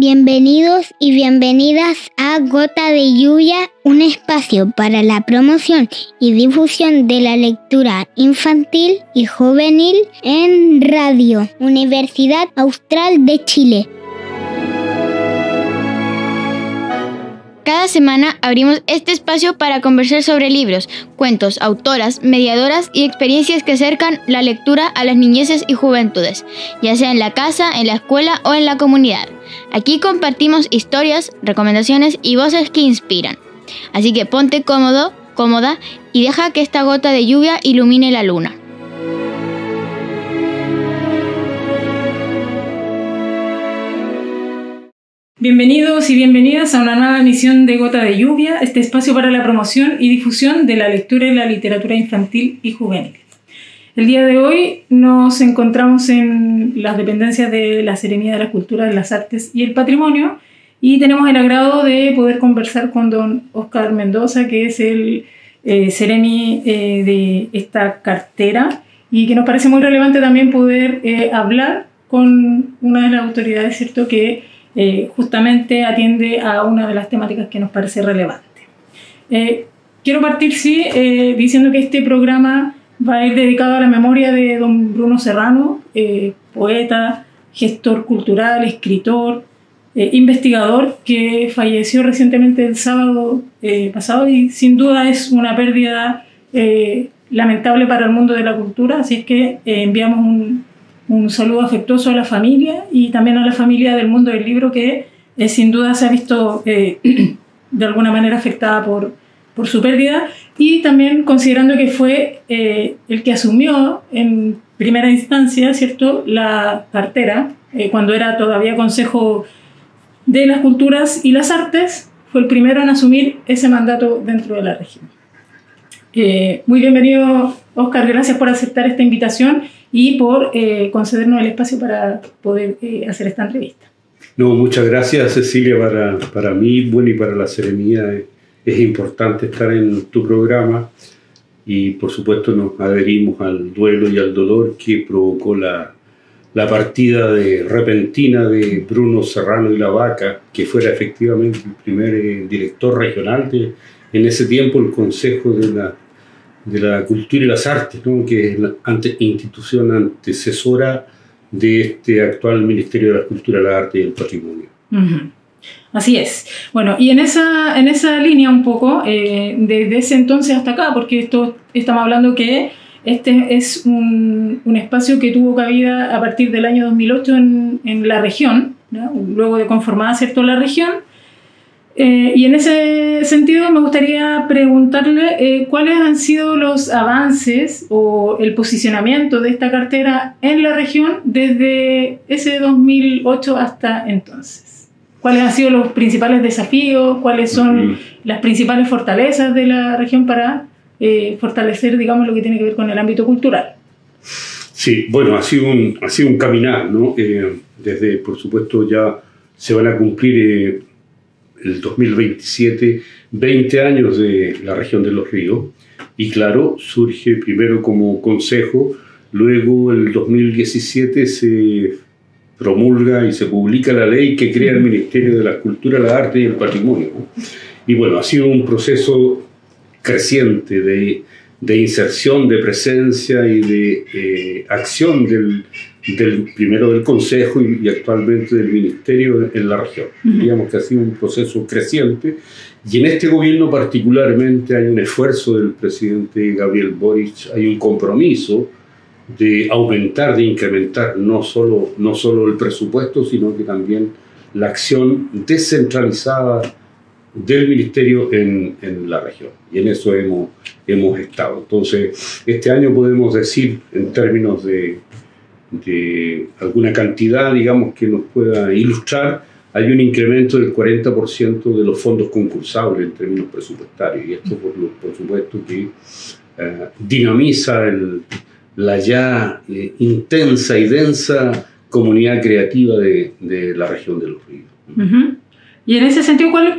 Bienvenidos y bienvenidas a Gota de Lluvia, un espacio para la promoción y difusión de la lectura infantil y juvenil en Radio Universidad Austral de Chile. Cada semana abrimos este espacio para conversar sobre libros, cuentos, autoras, mediadoras y experiencias que acercan la lectura a las niñeces y juventudes, ya sea en la casa, en la escuela o en la comunidad. Aquí compartimos historias, recomendaciones y voces que inspiran. Así que ponte cómodo, cómoda y deja que esta gota de lluvia ilumine la luna. Bienvenidos y bienvenidas a una nueva emisión de Gota de Lluvia, este espacio para la promoción y difusión de la lectura y la literatura infantil y juvenil. El día de hoy nos encontramos en las dependencias de la Seremía de la Cultura, de las Artes y el Patrimonio y tenemos el agrado de poder conversar con don Óscar Mendoza, que es el Seremi de esta cartera y que nos parece muy relevante también poder hablar con una de las autoridades, ¿cierto?, que justamente atiende a una de las temáticas que nos parece relevante. Quiero partir, diciendo que este programa va a ir dedicado a la memoria de don Bruno Serrano, poeta, gestor cultural, escritor, investigador, que falleció recientemente el sábado pasado y sin duda es una pérdida lamentable para el mundo de la cultura, así es que enviamos un saludo afectuoso a la familia y también a la familia del mundo del libro que sin duda se ha visto de alguna manera afectada por su pérdida y también considerando que fue el que asumió en primera instancia, ¿cierto?, la cartera cuando era todavía Consejo de las Culturas y las Artes, fue el primero en asumir ese mandato dentro de la región. Muy bienvenido, Óscar, gracias por aceptar esta invitación y por concedernos el espacio para poder hacer esta entrevista. No, muchas gracias, Cecilia. Para mí, bueno, y para la Seremía es importante estar en tu programa y por supuesto nos adherimos al duelo y al dolor que provocó la partida repentina de Bruno Serrano y la Vaca, que fuera efectivamente el primer director regional en ese tiempo el Consejo de la Cultura y las Artes, ¿no?, que es la institución antecesora de este actual Ministerio de la Cultura, la Arte y el Patrimonio. Uh-huh. Así es. Bueno, y en esa línea un poco, desde ese entonces hasta acá, porque estamos hablando que este es un espacio que tuvo cabida a partir del año 2008 en la región, ¿no?, luego de conformada, ¿cierto?, la región. Y en ese sentido me gustaría preguntarle cuáles han sido los avances o el posicionamiento de esta cartera en la región desde ese 2008 hasta entonces. ¿Cuáles han sido los principales desafíos? ¿Cuáles son las principales fortalezas de la región para fortalecer, digamos, lo que tiene que ver con el ámbito cultural? Sí, bueno, ha sido un caminar, ¿no? Desde, por supuesto, ya se van a cumplir el 2027, 20 años de la región de los ríos, y claro, surge primero como consejo, luego el 2017 se promulga y se publica la ley que crea el Ministerio de la Cultura, la Arte y el Patrimonio. Y bueno, ha sido un proceso creciente de inserción, de presencia y de acción primero del Consejo y actualmente del Ministerio en la región. Digamos que ha sido un proceso creciente y en este gobierno particularmente hay un esfuerzo del presidente Gabriel Boric, hay un compromiso de aumentar, de incrementar no solo el presupuesto, sino que también la acción descentralizada del Ministerio en la región. Y en eso hemos estado. Entonces, este año podemos decir, en términos de alguna cantidad, digamos, que nos pueda ilustrar, hay un incremento del 40% de los fondos concursables en términos presupuestarios. Y esto, por supuesto, que dinamiza la ya intensa y densa comunidad creativa de la región de los ríos. Uh-huh. Y en ese sentido, ¿cuál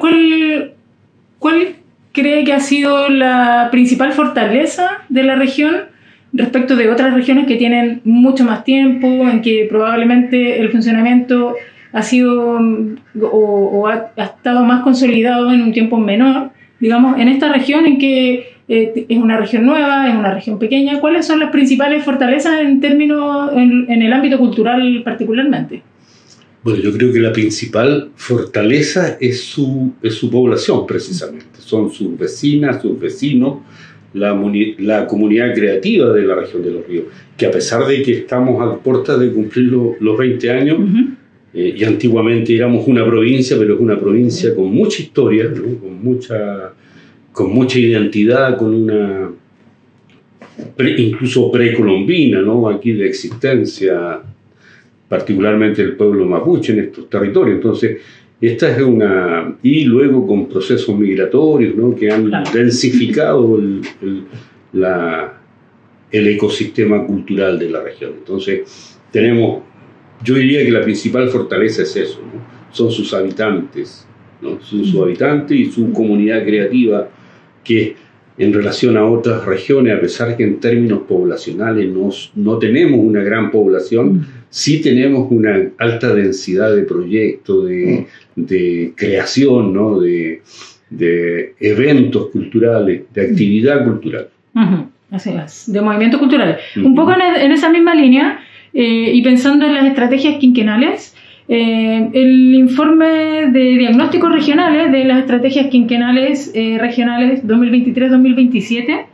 cree que ha sido la principal fortaleza de la región respecto de otras regiones que tienen mucho más tiempo, en que probablemente el funcionamiento ha sido o ha estado más consolidado en un tiempo menor, digamos, en esta región en que es una región nueva, es una región pequeña. ¿Cuáles son las principales fortalezas en el ámbito cultural particularmente? Bueno, yo creo que la principal fortaleza es su población, precisamente. Son sus vecinas, sus vecinos, la comunidad creativa de la región de Los Ríos, que a pesar de que estamos a puertas de cumplir los 20 años, y antiguamente éramos una provincia, pero es una provincia con mucha historia, ¿no? con mucha identidad, con una incluso precolombina, ¿no? Aquí de existencia, particularmente el pueblo mapuche en estos territorios. Entonces, esta es una... Y luego con procesos migratorios, ¿no? Que han densificado el ecosistema cultural de la región. Entonces, yo diría que la principal fortaleza es eso, ¿no? Son sus habitantes, ¿no? Son sus habitantes y su comunidad creativa, que en relación a otras regiones, a pesar que en términos poblacionales no tenemos una gran población, sí tenemos una alta densidad de proyectos, de creación, ¿no? de eventos culturales, de actividad cultural. Así es, de movimientos culturales. Un poco en esa misma línea, y pensando en las estrategias quinquenales, el informe de diagnósticos regionales de las estrategias quinquenales regionales 2023-2027,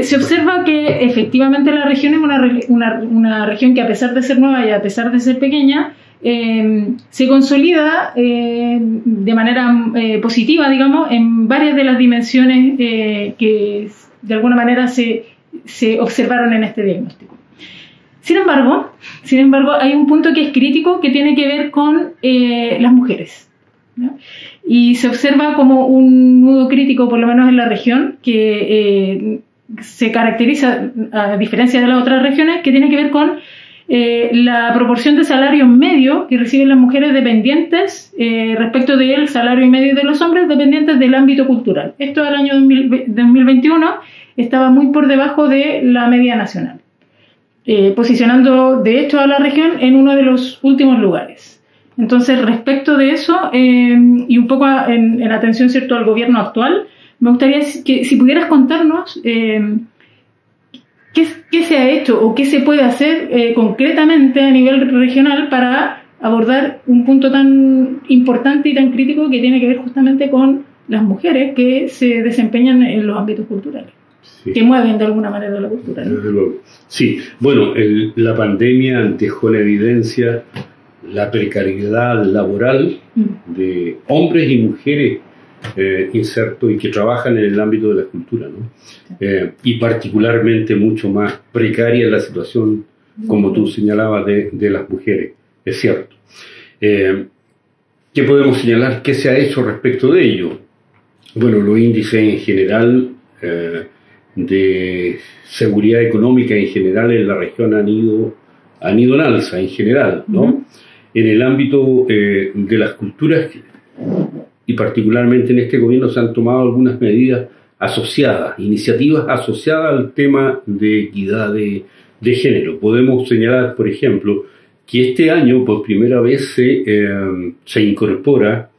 se observa que efectivamente la región es una región que, a pesar de ser nueva y a pesar de ser pequeña, se consolida de manera positiva, digamos, en varias de las dimensiones que de alguna manera se observaron en este diagnóstico. Sin embargo, hay un punto que es crítico, que tiene que ver con las mujeres, ¿no? Y se observa como un nudo crítico, por lo menos en la región, que se caracteriza, a diferencia de las otras regiones, que tiene que ver con la proporción de salario medio que reciben las mujeres dependientes respecto del salario medio de los hombres dependientes del ámbito cultural. Esto del año 2021 estaba muy por debajo de la media nacional, posicionando de hecho a la región en uno de los últimos lugares. Entonces, respecto de eso, y un poco en atención, ¿cierto?, al gobierno actual, me gustaría que si pudieras contarnos qué se ha hecho o qué se puede hacer concretamente a nivel regional para abordar un punto tan importante y tan crítico que tiene que ver justamente con las mujeres que se desempeñan en los ámbitos culturales. Sí. Que mueven de alguna manera la cultura, ¿no? Desde luego. Sí, bueno, la pandemia dejó en evidencia la precariedad laboral de hombres y mujeres insertos y que trabajan en el ámbito de la cultura, ¿no? Y particularmente mucho más precaria la situación, como tú señalabas, de las mujeres, es cierto. ¿Qué podemos señalar? ¿Qué se ha hecho respecto de ello? Bueno, los índices en general de seguridad económica en general en la región han ido en alza en general, ¿no? En el ámbito de las culturas y particularmente en este gobierno se han tomado algunas medidas asociadas, iniciativas asociadas al tema de equidad de género. Podemos señalar, por ejemplo, que este año por primera vez se incorpora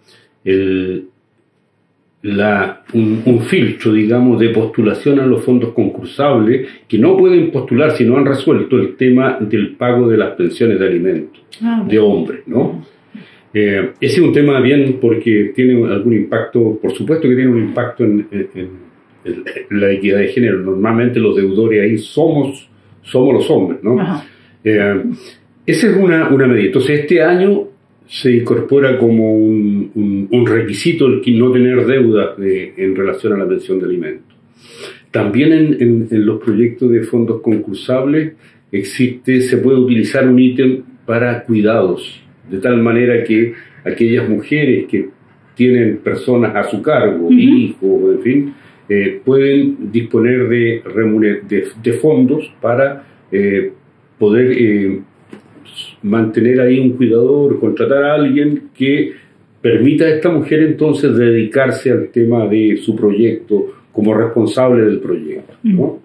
un filtro, digamos, de postulación a los fondos concursables, que no pueden postular si no han resuelto el tema del pago de las pensiones de alimentos de hombres, ¿no? Ese es un tema bien porque tiene algún impacto, por supuesto que tiene un impacto en la equidad de género. Normalmente los deudores ahí somos los hombres, ¿no? Esa es una medida. Entonces este año se incorpora como un requisito el no tener deuda en relación a la pensión de alimentos. También en los proyectos de fondos concursables se puede utilizar un ítem para cuidados, de tal manera que aquellas mujeres que tienen personas a su cargo, hijos, en fin, pueden disponer de fondos para poder mantener ahí un cuidador, contratar a alguien que permita a esta mujer entonces dedicarse al tema de su proyecto como responsable del proyecto, ¿no?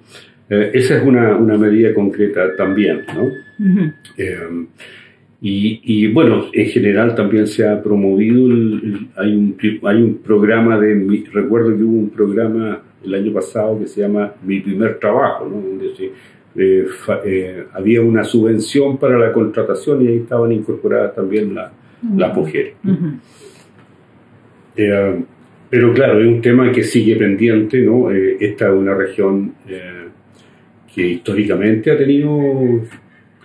Esa es una medida concreta también, ¿no? Y bueno, en general también se ha promovido, hay un programa recuerdo que hubo un programa el año pasado que se llama Mi Primer Trabajo, ¿no? Donde había una subvención para la contratación y ahí estaban incorporadas también las mujeres. Pero claro, es un tema que sigue pendiente, ¿no? Esta es una región que históricamente ha tenido...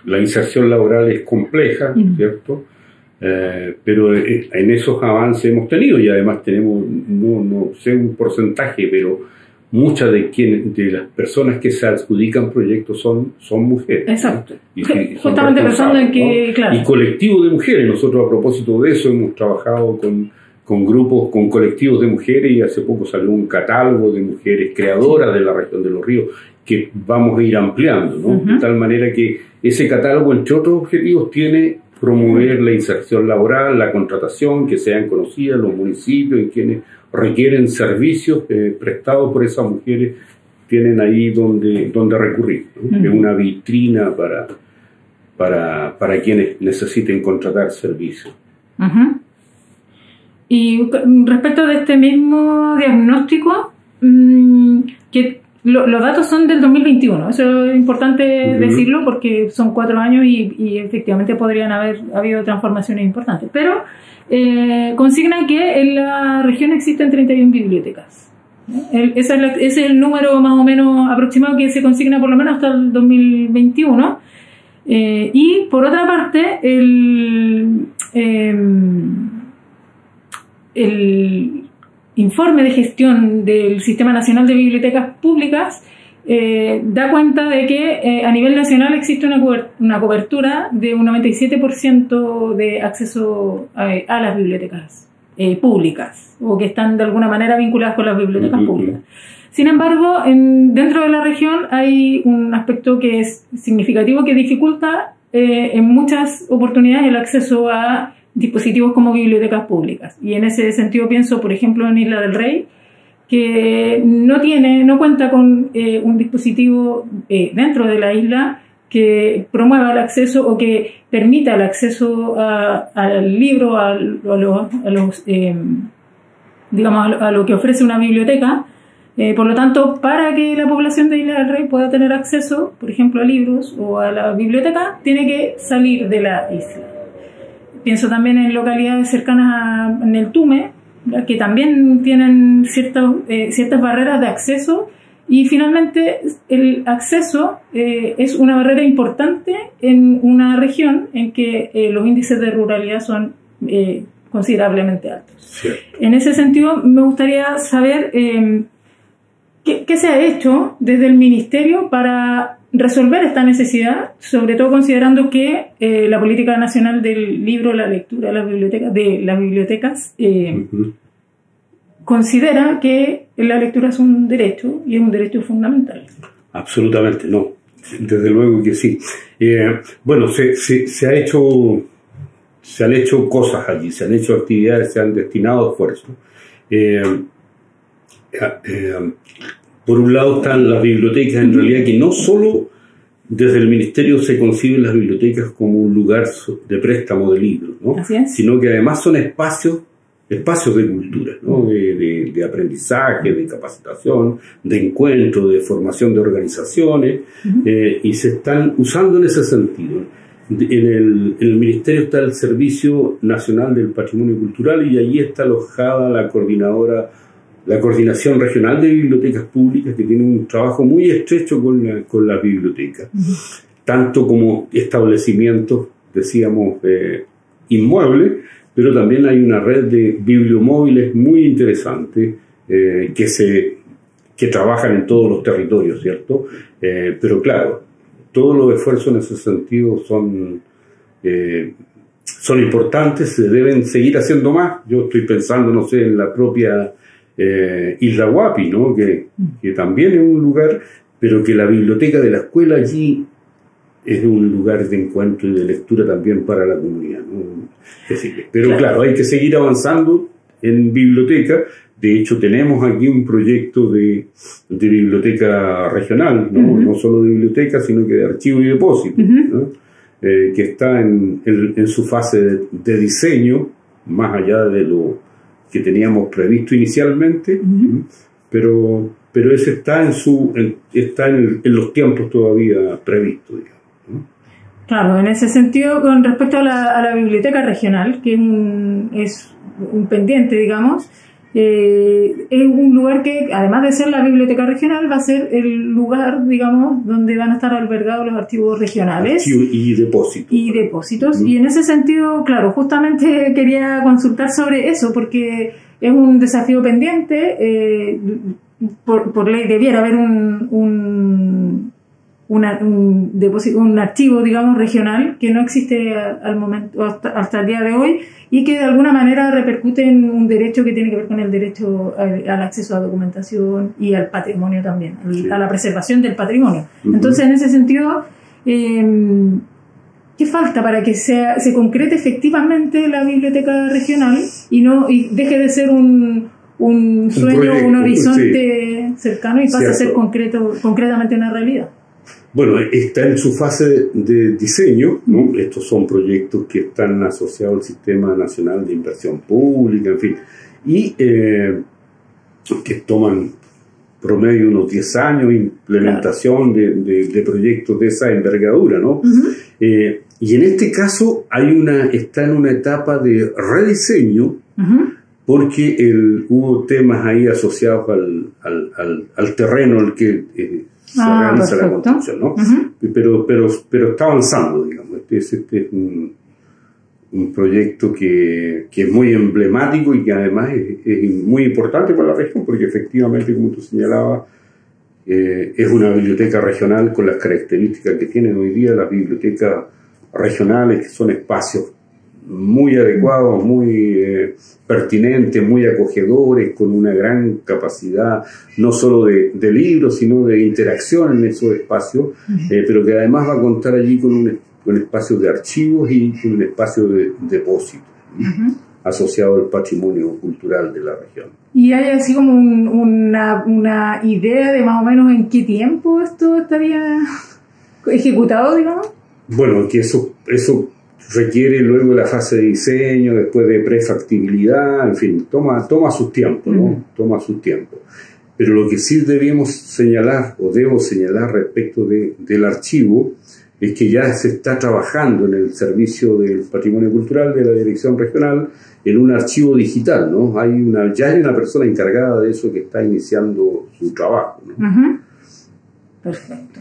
La inserción laboral es compleja, ¿cierto? Pero en esos avances hemos tenido, y además tenemos, no sé un porcentaje, pero muchas de las personas que se adjudican proyectos son mujeres. Exacto. ¿No? Justamente pensando en que, claro. Y colectivos de mujeres. Nosotros, a propósito de eso, hemos trabajado con grupos, con colectivos de mujeres, y hace poco salió un catálogo de mujeres creadoras de la región de Los Ríos que vamos a ir ampliando, ¿no? De tal manera que ese catálogo, entre otros objetivos, tiene promover la inserción laboral, la contratación, que sean conocidas los municipios en quienes requieren servicios prestados por esas mujeres, tienen ahí donde recurrir, ¿no? Es una vitrina para quienes necesiten contratar servicios. Y respecto de este mismo diagnóstico, que los datos son del 2021, eso es importante decirlo porque son 4 años y efectivamente podrían haber habido transformaciones importantes, pero consignan que en la región existen 31 bibliotecas. Ese es el número más o menos aproximado que se consigna por lo menos hasta el 2021. Y por otra parte, el informe de gestión del Sistema Nacional de Bibliotecas Públicas da cuenta de que a nivel nacional existe una cobertura de un 97% de acceso a las bibliotecas públicas, o que están de alguna manera vinculadas con las bibliotecas públicas. Sin embargo, dentro de la región hay un aspecto que es significativo, que dificulta en muchas oportunidades el acceso a dispositivos como bibliotecas públicas. Y en ese sentido pienso, por ejemplo, en Isla del Rey, que no cuenta con un dispositivo dentro de la isla que promueva el acceso o que permita el acceso al libro, a lo que ofrece una biblioteca. Por lo tanto, para que la población de Isla del Rey pueda tener acceso, por ejemplo, a libros o a la biblioteca, tiene que salir de la isla. Pienso también en localidades cercanas a Neltume, que también tienen ciertas barreras de acceso, y finalmente el acceso es una barrera importante en una región en que los índices de ruralidad son considerablemente altos. Sí. En ese sentido, me gustaría saber qué se ha hecho desde el Ministerio para resolver esta necesidad, sobre todo considerando que la política nacional del libro, la lectura, de las bibliotecas considera que la lectura es un derecho, y es un derecho fundamental. Absolutamente, no. Desde luego que sí. Bueno, se han hecho cosas allí, se han hecho actividades, se han destinado esfuerzos. Por un lado están las bibliotecas, en realidad, que no solo desde el Ministerio se conciben las bibliotecas como un lugar de préstamo de libros, ¿no? Sino que además son espacios de cultura, ¿no? De aprendizaje, de capacitación, de encuentro, de formación de organizaciones, y se están usando en ese sentido. En el Ministerio está el Servicio Nacional del Patrimonio Cultural, y allí está alojada la Coordinación Regional de Bibliotecas Públicas, que tiene un trabajo muy estrecho con las bibliotecas, tanto como establecimientos, decíamos, inmuebles, pero también hay una red de bibliomóviles muy interesante que trabajan en todos los territorios, ¿cierto? Pero claro, todos los esfuerzos en ese sentido son importantes, se deben seguir haciendo más. Yo estoy pensando, no sé, en la propia Isla Huapi, ¿no? Que también es un lugar, pero que la biblioteca de la escuela allí es un lugar de encuentro y de lectura también para la comunidad, ¿no? Pero claro, hay que seguir avanzando en biblioteca. De hecho, tenemos aquí un proyecto de biblioteca regional, ¿no? No solo de biblioteca, sino que de archivo y depósito, ¿no? que está en su fase de diseño, más allá de lo que teníamos previsto inicialmente, pero ese está en los tiempos todavía previstos, digamos, ¿no? Claro, en ese sentido, con respecto a la biblioteca regional, que es un pendiente, digamos, es un lugar que, además de ser la biblioteca regional, va a ser el lugar, digamos, donde van a estar albergados los archivos regionales. Y depósitos. Y en ese sentido, claro, justamente quería consultar sobre eso, porque es un desafío pendiente. Por ley debiera haber un archivo, digamos, regional que no existe al momento, hasta el día de hoy, y que de alguna manera repercute en un derecho que tiene que ver con el derecho al acceso a documentación y al patrimonio también, a la preservación del patrimonio. Entonces, en ese sentido, ¿qué falta para que se concrete efectivamente la biblioteca regional y deje de ser un sueño, proyecto, un horizonte cercano y pase a ser concretamente una realidad? Bueno, está en su fase de diseño, ¿no? Estos son proyectos que están asociados al Sistema Nacional de Inversión Pública, en fin, y que toman promedio unos 10 años de implementación de proyectos de esa envergadura, ¿no? Y en este caso está en una etapa de rediseño, porque hubo temas ahí asociados al terreno al que se realiza la construcción, ¿no? Pero está avanzando, digamos. Este es un proyecto que es muy emblemático y que además es muy importante para la región, porque efectivamente, como tú señalabas, es una biblioteca regional con las características que tienen hoy día las bibliotecas regionales, que son espacios muy adecuados, muy pertinentes, muy acogedores, con una gran capacidad no solo de libros, sino de interacción en esos espacios, pero que además va a contar allí con espacios de archivos y con un espacio de depósito asociado al patrimonio cultural de la región. ¿Y hay así como una idea de más o menos en qué tiempo esto estaría ejecutado, digamos? Bueno, que eso requiere luego la fase de diseño, después de prefactibilidad, en fin, toma sus tiempos, ¿no? Toma sus tiempos. Pero lo que sí debo señalar respecto del archivo es que ya se está trabajando en el servicio del patrimonio cultural de la Dirección Regional en un archivo digital, ¿no? Ya hay una persona encargada de eso que está iniciando su trabajo, ¿no? Perfecto.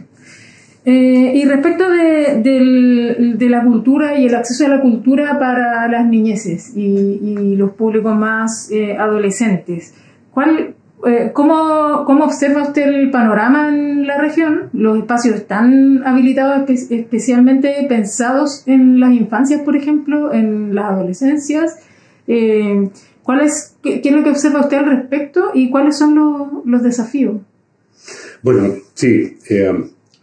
Y respecto de la cultura y el acceso a la cultura para las niñeces y los públicos más adolescentes, ¿cómo observa usted el panorama en la región? ¿Los espacios están habilitados especialmente pensados en las infancias, por ejemplo, en las adolescencias? ¿Qué es lo que observa usted al respecto y cuáles son los desafíos? Bueno, sí,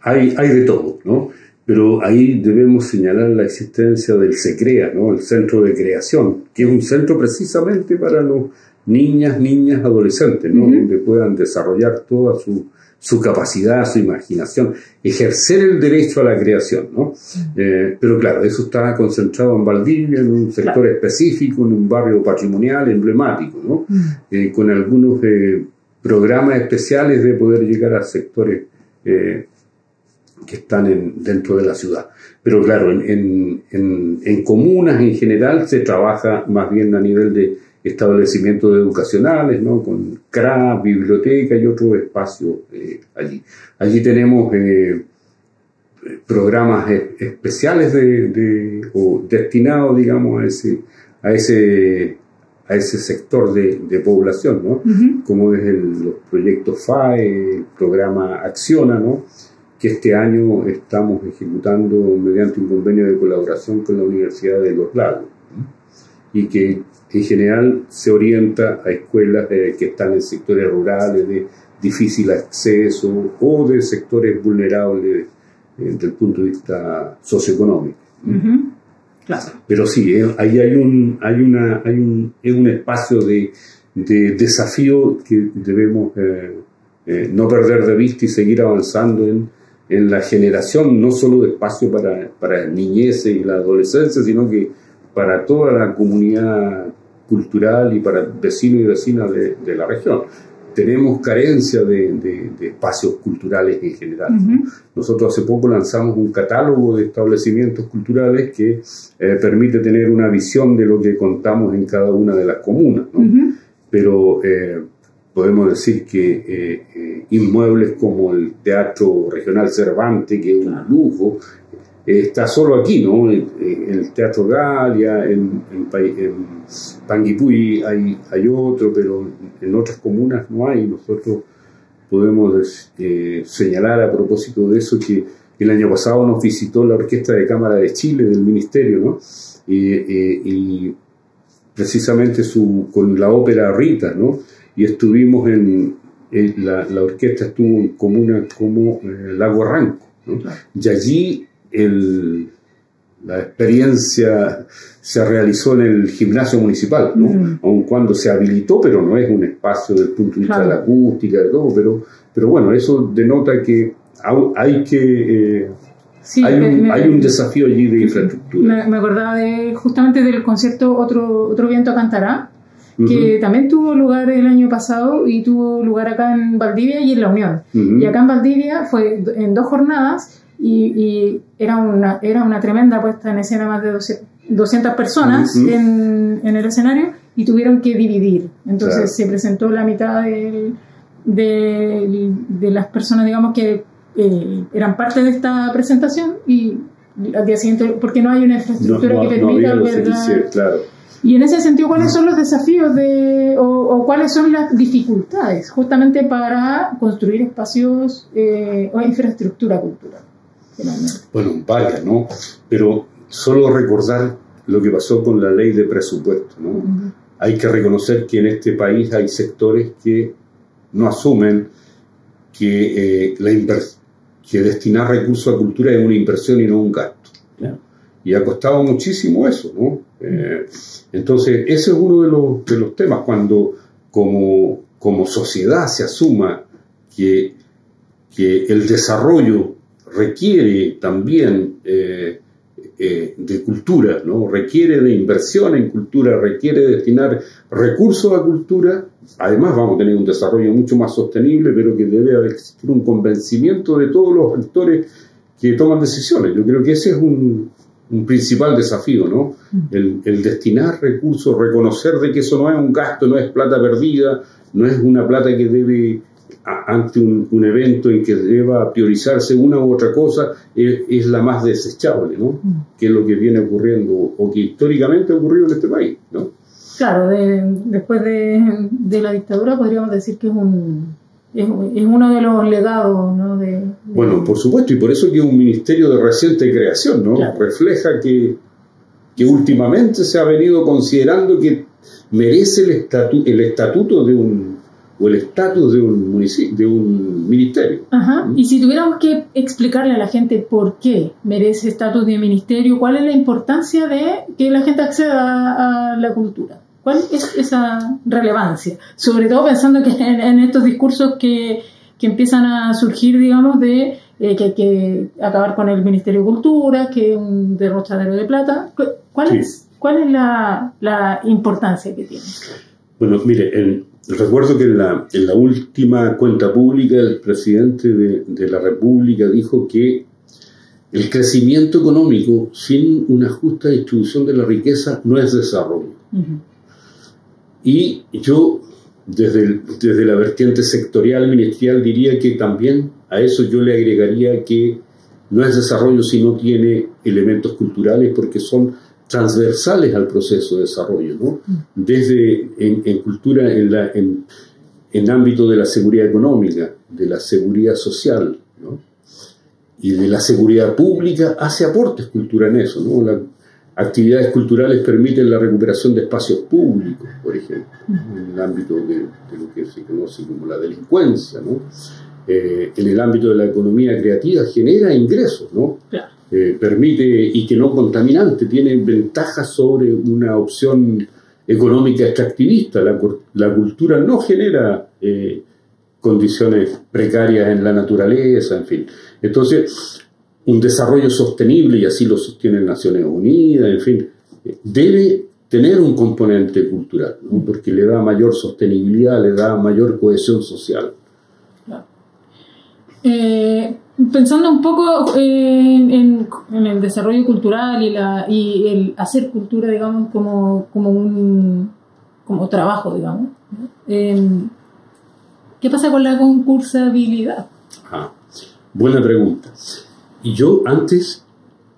hay de todo, ¿no? Pero ahí debemos señalar la existencia del CECREA, ¿no? El Centro de Creación, que es un centro precisamente para los niñas, adolescentes, ¿no? Donde puedan desarrollar toda su capacidad, su imaginación, ejercer el derecho a la creación, ¿no? Pero claro, eso está concentrado en Valdivia, en un sector específico, en un barrio patrimonial emblemático, ¿no? Con algunos programas especiales de poder llegar a sectores que están dentro de la ciudad. Pero claro, en comunas en general se trabaja más bien a nivel de establecimientos educacionales, ¿no? Con CRA, biblioteca y otros espacios allí. Allí tenemos programas especiales o destinados, digamos, a ese sector de población, ¿no? Como es los proyectos FAE, el programa Acciona, ¿no? Que este año estamos ejecutando mediante un convenio de colaboración con la Universidad de Los Lagos, ¿no? Y que en general se orienta a escuelas que están en sectores rurales de difícil acceso o de sectores vulnerables desde el punto de vista socioeconómico. Claro. Pero sí, ahí hay un espacio de desafío que debemos no perder de vista y seguir avanzando en en la generación no solo de espacio para niñez y la adolescencia, sino que para toda la comunidad cultural y para vecinos y vecinas de la región. Tenemos carencia de espacios culturales en general. Uh-huh. Nosotros hace poco lanzamos un catálogo de establecimientos culturales que permite tener una visión de lo que contamos en cada una de las comunas, ¿no? Uh-huh. Pero podemos decir que inmuebles como el Teatro Regional Cervantes, que es un lujo, está solo aquí, ¿no? El Teatro Galia, en Panguipulli hay otro, pero en otras comunas no hay. Nosotros podemos señalar a propósito de eso que el año pasado nos visitó la Orquesta de Cámara de Chile del Ministerio, ¿no? Y precisamente con la ópera Rita, ¿no? Y estuvimos la orquesta estuvo en comunas como Lago Arranco, ¿no? Y allí la experiencia se realizó en el gimnasio municipal, ¿no? Uh-huh. Aun cuando se habilitó, pero no es un espacio desde el punto de vista de la acústica, de todo, pero bueno, eso denota que hay que... Sí, hay un desafío allí de infraestructura. Me acordaba justamente del concierto Otro Viento Cantará, que Uh-huh. también tuvo lugar el año pasado y tuvo lugar acá en Valdivia y en La Unión. Uh-huh. Y acá en Valdivia fue en 2 jornadas y era una tremenda puesta en escena, más de 200 personas Uh-huh. en el escenario, y tuvieron que dividir. Entonces Claro. se presentó la mitad de las personas, digamos, que eran parte de esta presentación, y al día siguiente, porque no hay una infraestructura que permita albergar. Claro. Y en ese sentido, ¿cuáles son los desafíos o cuáles son las dificultades justamente para construir espacios o infraestructura cultural? Bueno, varias, ¿no? Pero solo recordar lo que pasó con la ley de presupuesto, ¿no? Uh-huh. Hay que reconocer que en este país hay sectores que no asumen que que destinar recursos a cultura es una inversión y no un gasto, ¿no? Y ha costado muchísimo eso, ¿no? Entonces, ese es uno de los temas, cuando como sociedad se asuma que el desarrollo requiere también de cultura, ¿no? Requiere de inversión en cultura, requiere destinar recursos a cultura. Además vamos a tener un desarrollo mucho más sostenible, pero que debe existir un convencimiento de todos los actores que toman decisiones. Yo creo que ese es un principal desafío, ¿no? El destinar recursos, reconocer de que eso no es un gasto, no es plata perdida, no es una plata que debe, ante un evento en que deba priorizarse una u otra cosa, es la más desechable, ¿no? Que es lo que viene ocurriendo, o que históricamente ha ocurrido en este país, ¿no? Claro, después de la dictadura podríamos decir que es uno de los legados, ¿no? Bueno, por supuesto, y por eso que es un ministerio de reciente creación, ¿no? Claro. Refleja que últimamente se ha venido considerando que merece el estatuto de el estatus de un municipio, de un ministerio. Ajá. Y si tuviéramos que explicarle a la gente por qué merece estatus de ministerio, ¿cuál es la importancia de que la gente acceda a la cultura? ¿Cuál es esa relevancia? Sobre todo pensando que en estos discursos que empiezan a surgir, digamos, de que hay que acabar con el Ministerio de Cultura, que es un derrochadero de plata. ¿Cuál es la importancia que tiene? Bueno, mire, recuerdo que en la última cuenta pública el presidente de la República dijo que el crecimiento económico sin una justa distribución de la riqueza no es desarrollo. Uh-huh. Y yo, desde la vertiente sectorial ministerial, diría que también a eso yo le agregaría que no es desarrollo si no tiene elementos culturales, porque son transversales al proceso de desarrollo, ¿no? Desde en cultura, en ámbito de la seguridad económica, de la seguridad social, ¿no? Y de la seguridad pública, hace aportes culturales en eso, ¿no? Las actividades culturales permiten la recuperación de espacios públicos, por ejemplo, en el ámbito de lo que se conoce como la delincuencia, ¿no? En el ámbito de la economía creativa genera ingresos, ¿no? Claro. Permite, y que no contaminante, tiene ventajas sobre una opción económica extractivista. La cultura no genera condiciones precarias en la naturaleza, en fin. Entonces, un desarrollo sostenible, y así lo sostienen Naciones Unidas, en fin, debe tener un componente cultural, ¿no? Porque le da mayor sostenibilidad, le da mayor cohesión social. Pensando un poco en el desarrollo cultural y el hacer cultura, digamos, como trabajo, digamos, ¿qué pasa con la concursabilidad? Buena pregunta. Y yo antes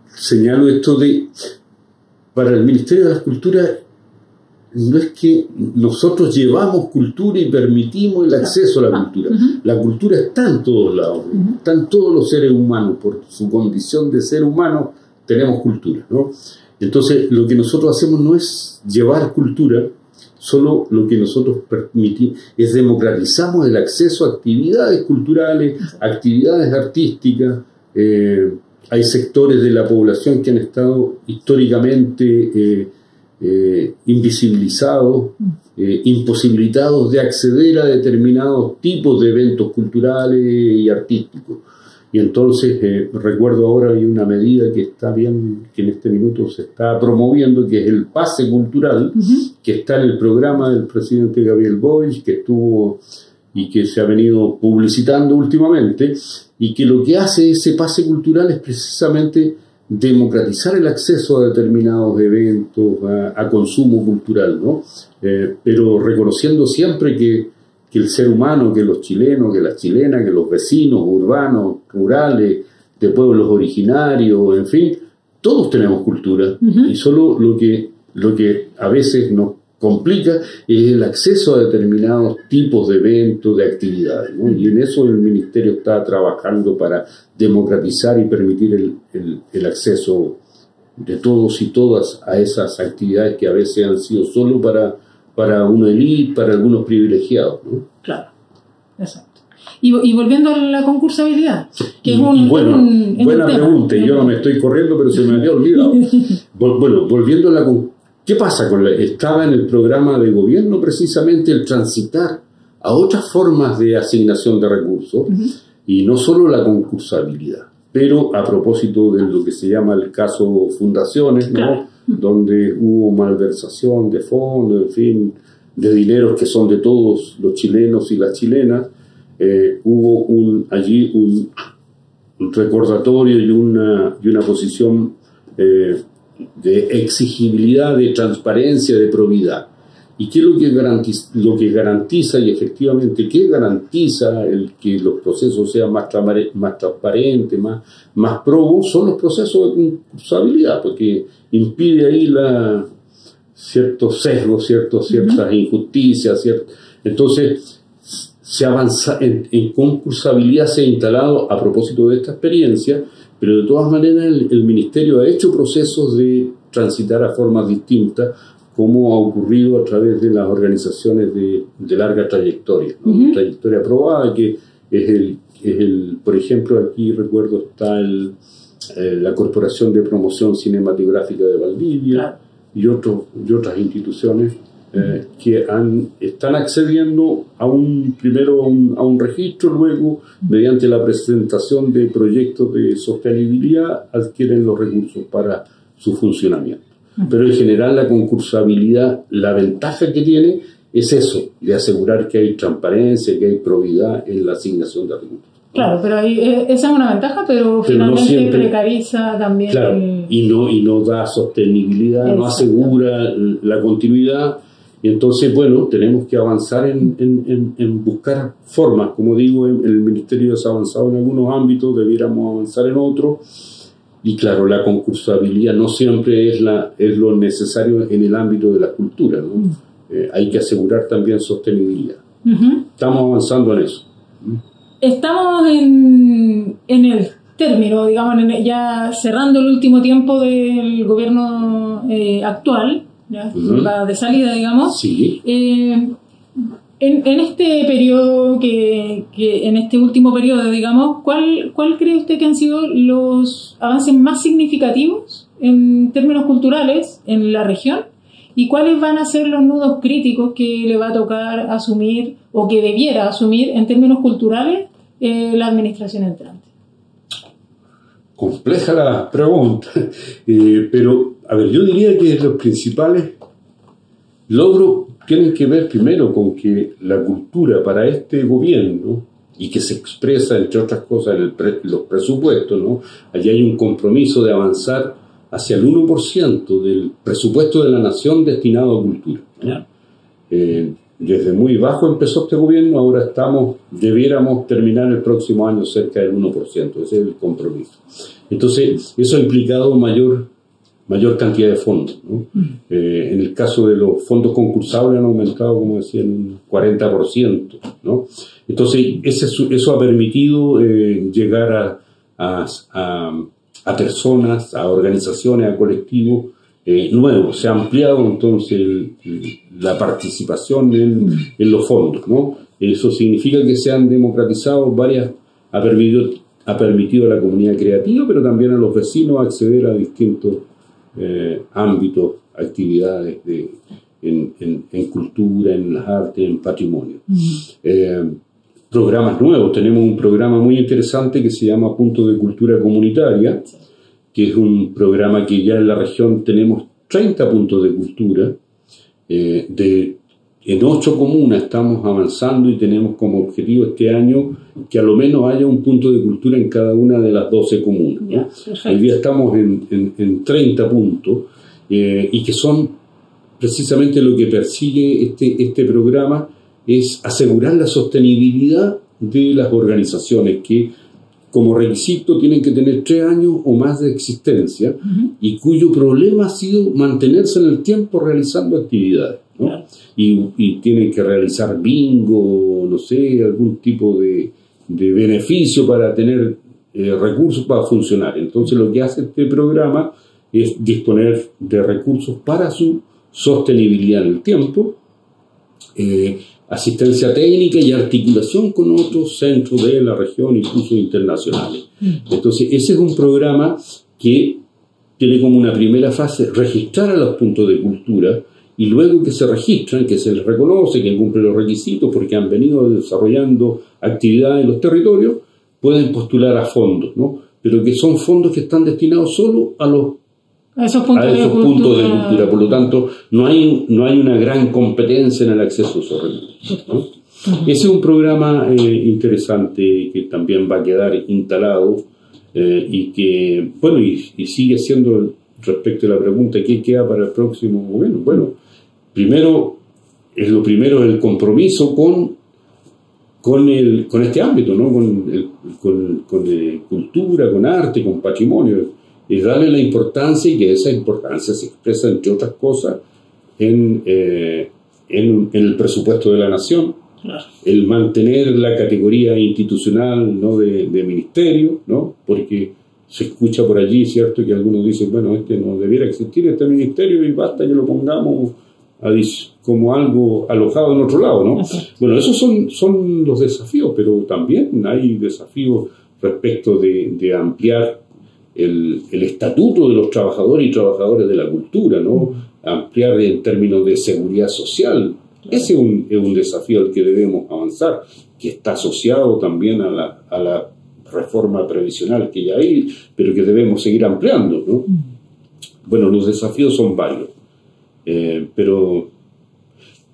señalo esto de, para el Ministerio de la Cultura, no es que nosotros llevamos cultura y permitimos el acceso a la cultura. La cultura está en todos lados, están todos los seres humanos, por su condición de ser humano tenemos cultura, ¿no? Entonces lo que nosotros hacemos no es llevar cultura, solo lo que nosotros permitimos es democratizamos el acceso a actividades culturales, actividades artísticas. Hay sectores de la población que han estado históricamente invisibilizados, imposibilitados de acceder a determinados tipos de eventos culturales y artísticos. Y entonces recuerdo ahora hay una medida que está bien, que en este minuto se está promoviendo, que es el pase cultural, que está en el programa del presidente Gabriel Boric, que estuvo y que se ha venido publicitando últimamente, y que lo que hace ese pase cultural es precisamente democratizar el acceso a determinados eventos, a consumo cultural, ¿no? Pero reconociendo siempre que el ser humano, que los chilenos, que las chilenas, que los vecinos urbanos, rurales, de pueblos originarios, en fin, todos tenemos cultura, y solo lo que a veces nos complica es el acceso a determinados tipos de eventos, de actividades, ¿no? Y en eso el Ministerio está trabajando para democratizar y permitir el acceso de todos y todas a esas actividades que a veces han sido solo para una élite, para algunos privilegiados, ¿no? Claro, exacto. Y volviendo a la concursabilidad, que buena pregunta, y yo no me estoy corriendo, pero se me había olvidado. Bueno, volviendo a ¿qué pasa con estaba en el programa de gobierno precisamente el transitar a otras formas de asignación de recursos, y no solo la concursabilidad, pero a propósito de lo que se llama el caso Fundaciones, ¿no? Donde hubo malversación de fondos, en fin, de dineros que son de todos los chilenos y las chilenas, hubo allí un recordatorio y una posición de exigibilidad, de transparencia, de probidad. ¿Y qué es lo que garantiza y efectivamente qué garantiza el que los procesos sean más transparentes, más probos? Son los procesos de concursabilidad, porque impide ahí ciertos sesgos, ciertas injusticias, entonces se avanza en concursabilidad, se ha instalado a propósito de esta experiencia, pero de todas maneras el Ministerio ha hecho procesos de transitar a formas distintas, como ha ocurrido a través de las organizaciones de larga trayectoria, ¿no? Trayectoria probada, que es por ejemplo, aquí recuerdo está la Corporación de Promoción Cinematográfica de Valdivia, y otras instituciones que están accediendo primero a un registro, luego mediante la presentación de proyectos de sostenibilidad adquieren los recursos para su funcionamiento. Pero en general la concursabilidad, la ventaja que tiene es eso, de asegurar que hay transparencia, que hay probidad en la asignación de recursos. Claro, pero esa es una ventaja, pero finalmente no siempre, precariza también. Claro, y no da sostenibilidad, no asegura la continuidad. Y entonces, bueno, tenemos que avanzar en buscar formas. Como digo, el Ministerio ha avanzado en algunos ámbitos, debiéramos avanzar en otros. Y claro, la concursabilidad no siempre es lo necesario en el ámbito de la cultura, ¿no? Hay que asegurar también sostenibilidad. Estamos avanzando en eso. Estamos en el término, digamos, ya cerrando el último tiempo del gobierno actual, ¿ya? Va de salida, digamos. Sí. En este periodo, en este último periodo, digamos, ¿cuál cree usted que han sido los avances más significativos en términos culturales en la región? ¿Y cuáles van a ser los nudos críticos que le va a tocar asumir o que debiera asumir en términos culturales la administración entrante? Compleja la pregunta, pero a ver, yo diría que los principales logros tienen que ver primero con que la cultura para este gobierno, y que se expresa entre otras cosas en los presupuestos, ¿no? Allí hay un compromiso de avanzar hacia el 1% del presupuesto de la nación destinado a cultura, ¿no? Desde muy bajo empezó este gobierno, ahora debiéramos terminar el próximo año cerca del 1%, ese es el compromiso. Entonces, eso ha implicado mayor cantidad de fondos, ¿no? En el caso de los fondos concursables han aumentado, como decía, en un 40%, ¿no? Entonces, eso ha permitido llegar a personas, a organizaciones, a colectivos nuevos. Se ha ampliado entonces la participación en los fondos, ¿no? Eso significa que se han democratizado ha permitido a la comunidad creativa, pero también a los vecinos acceder a distintos ámbitos, actividades en cultura, en las artes, en patrimonio. Programas nuevos. Tenemos un programa muy interesante que se llama Punto de Cultura Comunitaria, que es un programa que ya en la región tenemos 30 puntos de cultura. En 8 comunas estamos avanzando y tenemos como objetivo este año que a lo menos haya un punto de cultura en cada una de las 12 comunas, ¿no? Hoy día estamos en 30 puntos y que son precisamente lo que persigue este programa, es asegurar la sostenibilidad de las organizaciones que como requisito tienen que tener 3 años o más de existencia y cuyo problema ha sido mantenerse en el tiempo realizando actividades, ¿no? Y tienen que realizar bingo, no sé, algún tipo de beneficio para tener recursos para funcionar. Entonces lo que hace este programa es disponer de recursos para su sostenibilidad en el tiempo, asistencia técnica y articulación con otros centros de la región, incluso internacionales. Entonces, ese es un programa que tiene como una primera fase registrar a los puntos de cultura y luego que se registran, que se les reconoce, que cumplen los requisitos porque han venido desarrollando actividades en los territorios, pueden postular a fondos, ¿no? Pero que son fondos que están destinados solo a esos puntos de cultura. Por lo tanto, no hay una gran competencia en el acceso a esos recursos, ¿no? Ese es un programa interesante que también va a quedar instalado y que, bueno, y sigue siendo, respecto a la pregunta, ¿qué queda para el próximo gobierno? Bueno, primero es el compromiso con este ámbito, ¿no? Con cultura, con arte, con patrimonio. Es darle la importancia y que esa importancia se expresa, entre otras cosas, en el presupuesto de la nación, el mantener la categoría institucional, ¿no? de ministerio, ¿no? Porque se escucha por allí, ¿cierto?, que algunos dicen, bueno, no debiera existir este ministerio y basta que lo pongamos como algo alojado en otro lado, ¿no? Bueno, esos son los desafíos, pero también hay desafíos respecto de ampliar el estatuto de los trabajadores y trabajadoras de la cultura, ¿no? Ampliar en términos de seguridad social. Ese es un desafío al que debemos avanzar, que está asociado también a la reforma previsional que ya hay, pero que debemos seguir ampliando, ¿no? Bueno, los desafíos son varios, pero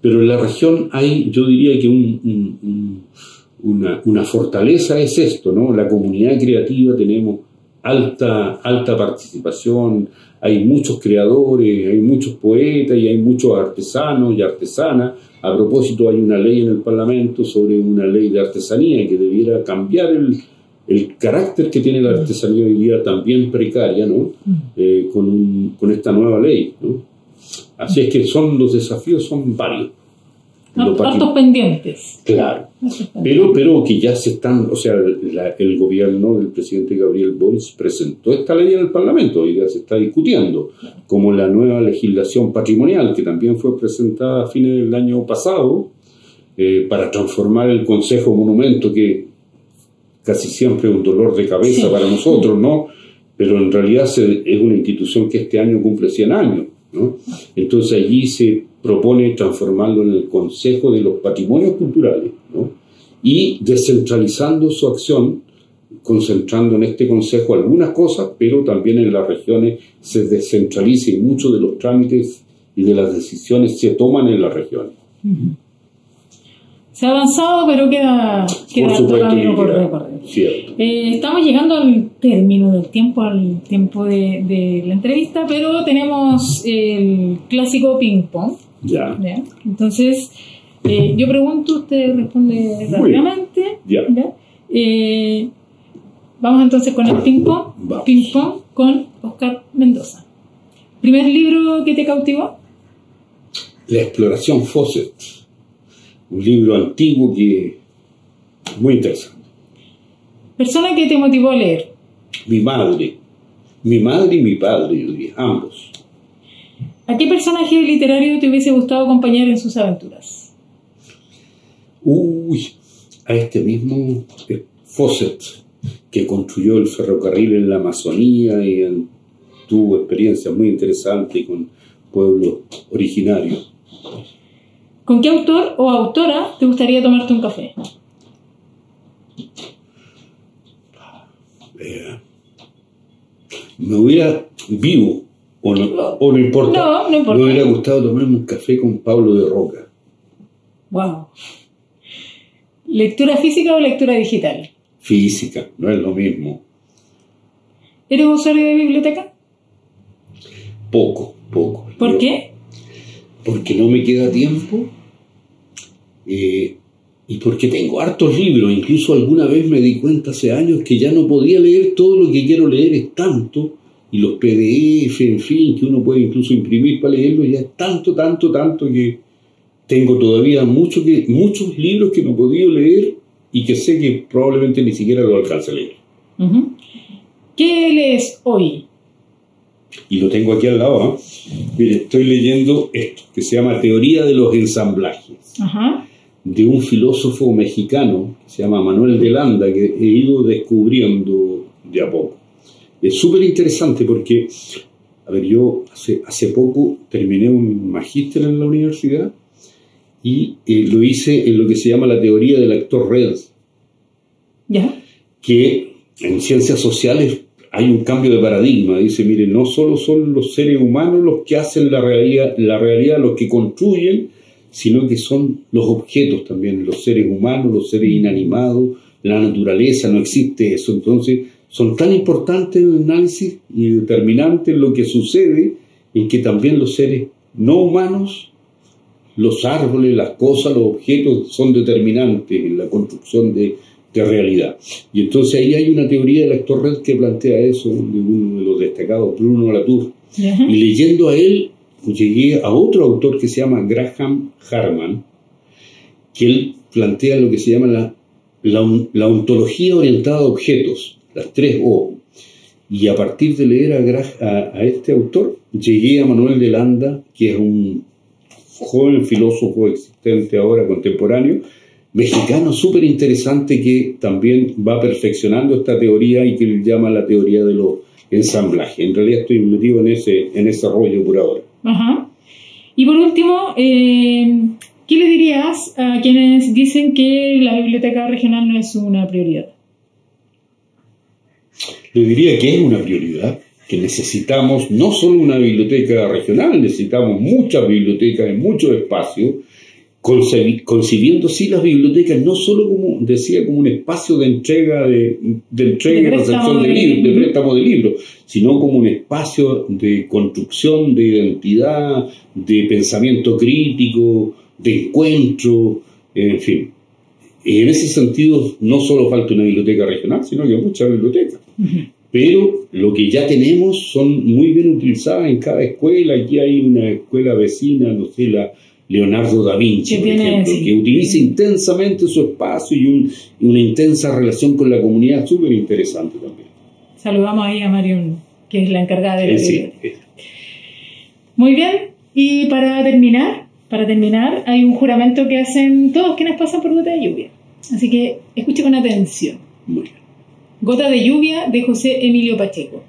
en la región hay, yo diría que una fortaleza es esto, ¿no? La comunidad creativa, tenemos alta participación, hay muchos creadores, hay muchos poetas y hay muchos artesanos y artesanas. A propósito, hay una ley en el Parlamento sobre una ley de artesanía que debiera cambiar el carácter que tiene la artesanía hoy día, también precaria, ¿no? Con esta nueva ley, ¿no? Así es que los desafíos son varios. Hartos pendientes. Claro, pero que ya se están, o sea, el gobierno del presidente Gabriel Boric presentó esta ley en el Parlamento y ya se está discutiendo, como la nueva legislación patrimonial que también fue presentada a fines del año pasado para transformar el Consejo Monumento, que casi siempre es un dolor de cabeza para nosotros, ¿no? Pero en realidad es una institución que este año cumple 100 años. ¿no? Entonces allí se propone transformarlo en el Consejo de los Patrimonios Culturales, ¿no? Y descentralizando su acción, concentrando en este consejo algunas cosas, pero también en las regiones se descentraliza y muchos de los trámites y de las decisiones se toman en las regiones. Se ha avanzado, pero queda harto camino por recorrer. Estamos llegando al término del tiempo, al tiempo de la entrevista, pero tenemos el clásico ping-pong. Ya. Entonces, yo pregunto, usted responde rápidamente. Ya. Vamos entonces con el ping-pong. Ping-pong con Oscar Mendoza. ¿Primer libro que te cautivó? La exploración Fawcett. Un libro antiguo que muy interesante. ¿Persona que te motivó a leer? Mi madre y mi padre, yo diría, ambos. ¿A qué personaje literario te hubiese gustado acompañar en sus aventuras? A este mismo Fawcett, que construyó el ferrocarril en la Amazonía y tuvo experiencias muy interesantes con pueblos originarios. ¿Con qué autor o autora te gustaría tomarte un café? Me hubiera vivo, o no importa. No importa. Me hubiera gustado tomarme un café con Pablo de Roca. Wow. ¿Lectura física o lectura digital? Física, no es lo mismo. ¿Eres usuario de biblioteca? Poco. ¿Por qué? Porque no me queda tiempo y porque tengo hartos libros. Incluso alguna vez me di cuenta hace años que ya no podía leer todo lo que quiero leer, es tanto, y los PDF, en fin, que uno puede incluso imprimir para leerlo, ya es tanto que tengo todavía muchos libros que no he podido leer y que sé que probablemente ni siquiera lo alcance a leer. ¿Qué lees hoy? Y lo tengo aquí al lado, ¿eh? Mire, estoy leyendo esto, que se llama Teoría de los Ensamblajes, de un filósofo mexicano que se llama Manuel de Landa, que he ido descubriendo de a poco. Es súper interesante porque, yo hace poco terminé un magíster en la universidad y lo hice en lo que se llama la teoría del actor red. ¿Ya? Que en ciencias sociales hay un cambio de paradigma. Dice, mire, no solo son los seres humanos los que hacen la realidad, los que construyen, sino que son los objetos también, los seres humanos, los seres inanimados, la naturaleza, no existe eso. Entonces, son tan importantes en el análisis y determinantes en lo que sucede, en que también los seres no humanos, los árboles, las cosas, los objetos son determinantes en la construcción de realidad. Y entonces ahí hay una teoría del actor red que plantea eso, de uno de los destacados, Bruno Latour. Y leyendo a él, llegué a otro autor que se llama Graham Harman, que él plantea lo que se llama la ontología orientada a objetos, las 3 O. Y a partir de leer a este autor, llegué a Manuel de Landa, que es un joven filósofo existente ahora, contemporáneo, mexicano súper interesante, que también va perfeccionando esta teoría y que él llama la teoría de los ensamblajes. En realidad estoy metido en ese rollo por ahora. Y por último, ¿qué le dirías a quienes dicen que la biblioteca regional no es una prioridad? Le diría que es una prioridad, que necesitamos no solo una biblioteca regional, necesitamos muchas bibliotecas en muchos espacios, concibiendo sí las bibliotecas no solo como un espacio de entrega de recepción de libros, de préstamo de libros, sino como un espacio de construcción de identidad, de pensamiento crítico, de encuentro, en fin. En ese sentido no solo falta una biblioteca regional, sino que muchas bibliotecas. Pero lo que ya tenemos son muy bien utilizadas en cada escuela. Aquí hay una escuela vecina, no sé, la Leonardo da Vinci, por ejemplo, que utiliza intensamente su espacio y una intensa relación con la comunidad, súper interesante también. Saludamos ahí a Marion, que es la encargada de la biblioteca. Muy bien, y para terminar, hay un juramento que hacen todos quienes pasan por Gota de Lluvia. Así que escuche con atención. Muy bien. Gota de lluvia de José Emilio Pacheco.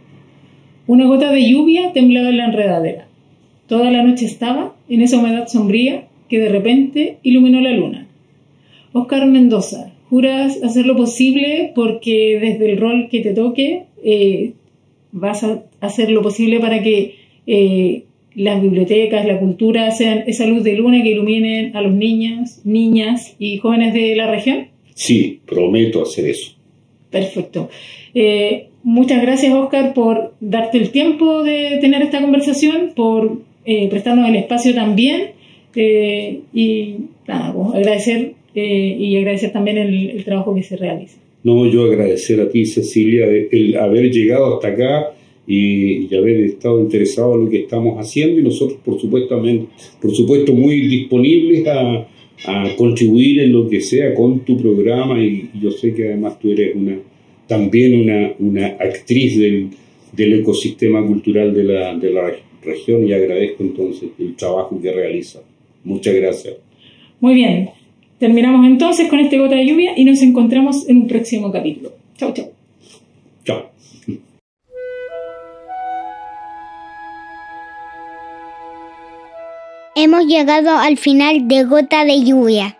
Una gota de lluvia temblaba en la enredadera. Toda la noche estaba en esa humedad sombría que de repente iluminó la luna. Óscar Mendoza, ¿juras hacer lo posible porque desde el rol que te toque vas a hacer lo posible para que las bibliotecas, la cultura sean esa luz de luna que iluminen a los niños, niñas y jóvenes de la región? Sí, prometo hacer eso. Perfecto. Muchas gracias, Óscar, por darte el tiempo de tener esta conversación, por prestarnos el espacio también y nada, pues, agradecer también el trabajo que se realiza. No, yo agradecer a ti, Cecilia, el haber llegado hasta acá y haber estado interesado en lo que estamos haciendo, y nosotros por supuesto muy disponibles a contribuir en lo que sea con tu programa, y yo sé que además tú eres también una actriz del ecosistema cultural de la región, y agradezco entonces el trabajo que realiza. Muchas gracias. Muy bien, terminamos entonces con este Gota de Lluvia y nos encontramos en un próximo capítulo. Chau, chau. Chao. Hemos llegado al final de Gota de Lluvia.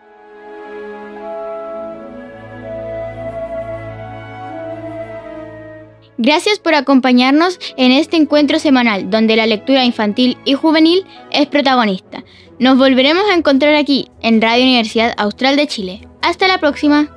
Gracias por acompañarnos en este encuentro semanal donde la lectura infantil y juvenil es protagonista. Nos volveremos a encontrar aquí en Radio Universidad Austral de Chile. Hasta la próxima.